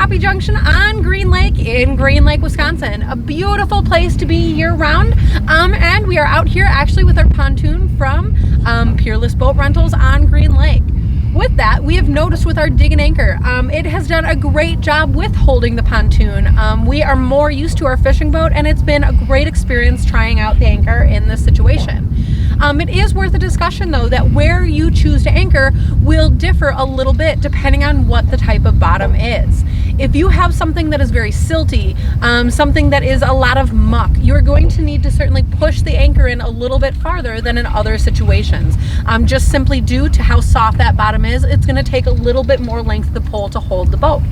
Happy Junction on Green Lake in Green Lake, Wisconsin. A beautiful place to be year-round. And we are out here actually with our pontoon from Peerless Boat Rentals on Green Lake. With that, we have noticed with our dig and anchor, it has done a great job with holding the pontoon. We are more used to our fishing boat, and it's been a great experience trying out the anchor in this situation. It is worth a discussion though that where you choose to anchor will differ a little bit depending on what the type of bottom is. If you have something that is very silty, something that is a lot of muck, you're going to need to certainly push the anchor in a little bit farther than in other situations. Just simply due to how soft that bottom is, it's going to take a little bit more length of the pole to hold the boat.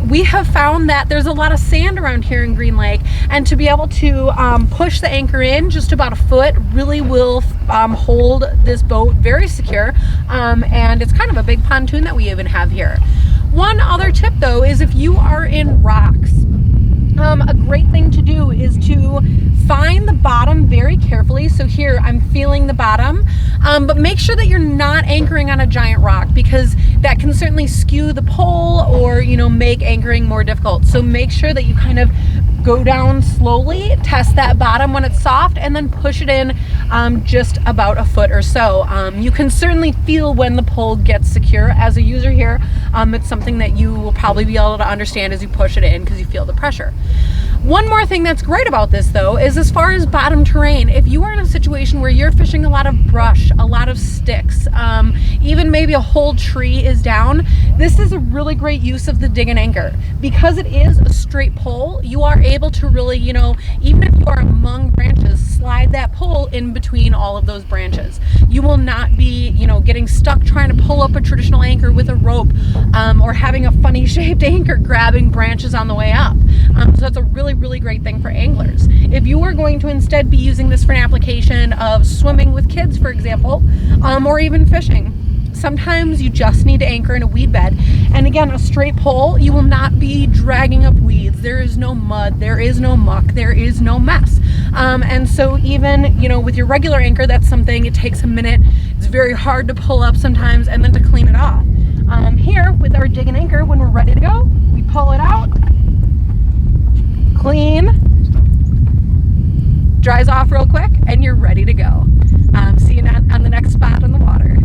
We have found that there's a lot of sand around here in Green Lake, and to be able to push the anchor in just about a foot really will hold this boat very secure, and it's kind of a big pontoon that we even have here. One other tip though is if you are in rocks, a great thing to do is to find the bottom very carefully. So here I'm feeling the bottom, but make sure that you're not anchoring on a giant rock, because that can certainly skew the pole or, you know, make anchoring more difficult. So make sure that you kind of go down slowly, test that bottom when it's soft, and then push it in just about a foot or so. You can certainly feel when the pole gets secure. As a user here, it's something that you will probably be able to understand as you push it in because you feel the pressure. One more thing that's great about this though is as far as bottom terrain, if you are in a situation where you're fishing a lot of brush, a lot of sticks, even maybe a whole tree is down, this is a really great use of the dig and anchor. Because it is a straight pole, you are able to really, you know, even if you are among branches, slide that pole in between all of those branches. You will not be, you know, getting stuck trying to pull up a traditional anchor with a rope, or having a funny shaped anchor grabbing branches on the way up. So that's a really great thing for anglers. If you are going to instead be using this for an application of swimming with kids, for example, or even fishing, sometimes you just need to anchor in a weed bed. And again, a straight pole, you will not be dragging up weeds. There is no mud, there is no muck, there is no mess. And so even, you know, with your regular anchor, that's something, it takes a minute. It's very hard to pull up sometimes and then to clean it off. Here with our dig and anchor, when we're ready to go, we pull it out, clean, dries off real quick, and you're ready to go. See you on the next spot on the water.